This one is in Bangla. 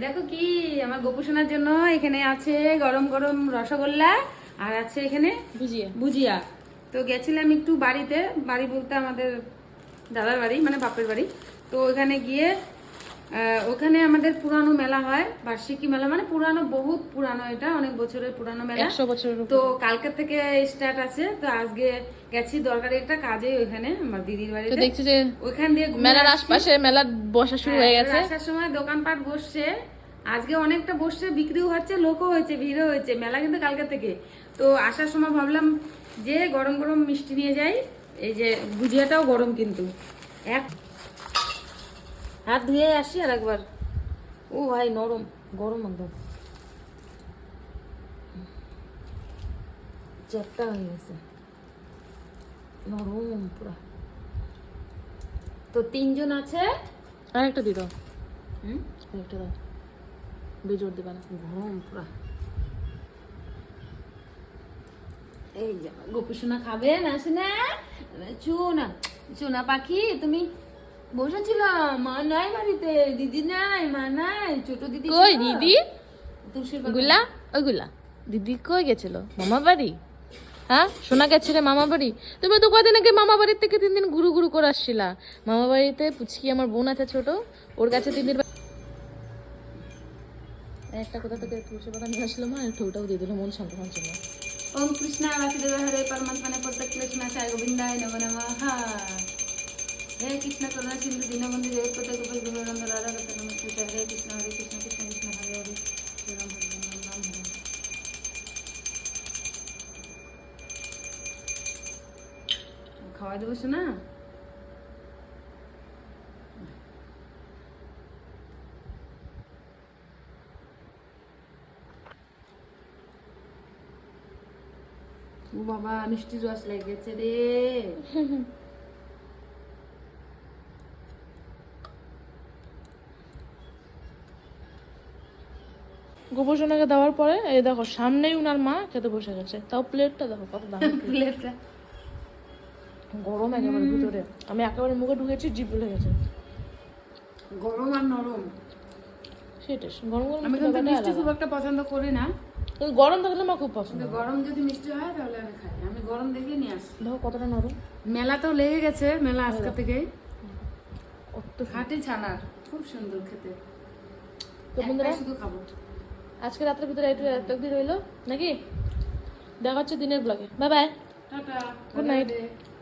দেখো কি আমার গোপু সোনার জন্য এখানে আছে গরম গরম রসগোল্লা আর আছে এখানে বুঝিয়ে ভুজিয়া। তো গেছিলাম একটু বাড়িতে, বাড়ি বলতে আমাদের দাদার বাড়ি মানে বাপের বাড়ি। তো ওখানে গিয়ে ওখানে আমাদের পুরানো মেলা হয়, বার্ষিকী মেলা, মানে পুরানো, বহুত পুরানো, এটা অনেক বছরের পুরানো মেলা, 100 বছরের। তো কালকে থেকে স্টার্ট আছে। তো আজকে গেছি দরকারি একটা কাজে ওইখানে আমার দিদির বাড়িতে। তো দেখছি যে ওইখান দিয়ে মেলার আশপাশে মেলার বসা শুরু হয়ে গেছে। আসার সময় দোকানপাট বসছে, আজকে অনেকটা বসছে, বিক্রিও হচ্ছে, লোকও হয়েছে, ভিড়ও হয়েছে। মেলা কিন্তু কালকে থেকে। তো আসার সময় ভাবলাম যে গরম গরম মিষ্টি নিয়ে যাই। এই যে ভুজিয়াটাও গরম, কিন্তু এক হাত ধুয়ে আসি আর একবার। ও ভাই নরম, গরম একদম, চ্যাপটা হয়ে গেছে, নরম পুরা। তো 3 জন আছে। আর একটা দিও, হুম, একটা দাও, বেজোর দেবা না, গরম পুরা। এই যে গোপু সোনা খাবে না, শোনা চুনা, চুনা পাখি তুমি বসেছিল, মা নাই বাড়িতে, দিদি নাই, মা নাই, ছোট দিদি কই ছিল। দিদি? তুলসীর বাগানে। গুলা ওইগুলা দিদি কই গেছিল? মামা বাড়ি? হ্যাঁ, শোনা গেছিলে মামা বাড়ি? তুমি তো কদিন আগে মামা বাড়ির থেকে 3 দিন ঘুরু ঘুরু করে আসছিলা। মামা বাড়িতে পুচকি আমার বোন আছে ছোট, ওর কাছে 3 দিন একটা কোথা থেকে তুলসী পাতা নিয়ে আসলো মা, একটু ওটাও দিয়ে দিল মন শান্ত হওয়ার জন্য। ওম কৃষ্ণ বাসুদেব হরে পরমাত্মনে প্রত্যক্ষ সাই গোবিন্দায় নমো নমঃ। হে কৃষ্ণ করুণা সিন্ধু দীনবন্ধু জগৎপতে গোপী গোবিন্দ রাধা গোবিন্দ নমস্তে। হরে কৃষ্ণ কৃষ্ণ কৃষ্ণ হরে হরে, হরে রাম হরে রাম, রাম হরে রাম। খাওয়াই দেবো শোনা? ও বাবা, মিষ্টি রস লেগেছে রে। গোপোষণাকে দেওয়ার পরে এই দেখো সামনেই উনার মা খেতে বসে গেছে, তাও প্লেটটা দেখো কত দাম। প্লেটটা গরম একেবারে ভিতরে, আমি একেবারে মুখে ঢুকেছি, জিভ ভুলে গেছে। গরম আর নরম। সেটাই, গরম গরম আমি কিন্তু ব্যাপারটাই মিষ্টি আলাদা। খুব একটা পছন্দ করি না, কিন্তু গরম থাকলে আমার খুব পছন্দ। কিন্তু গরম যদি মিষ্টি হয় তাহলে আমি খাই। আমি গরম দেখে নিয়ে আসি। দেখো কতটা নরম। মেলা তো লেগে গেছে, মেলা আজকে থেকে। কত হাটি ছানার খুব সুন্দর খেতে। তো বন্ধুরা, একটাই শুধু খাবো। আজকে রাতের ভিতরে একটু রইলো নাকি? দেখা হচ্ছে দিনের ব্লগে। Bye bye, tata, good night. Radhe Radhe.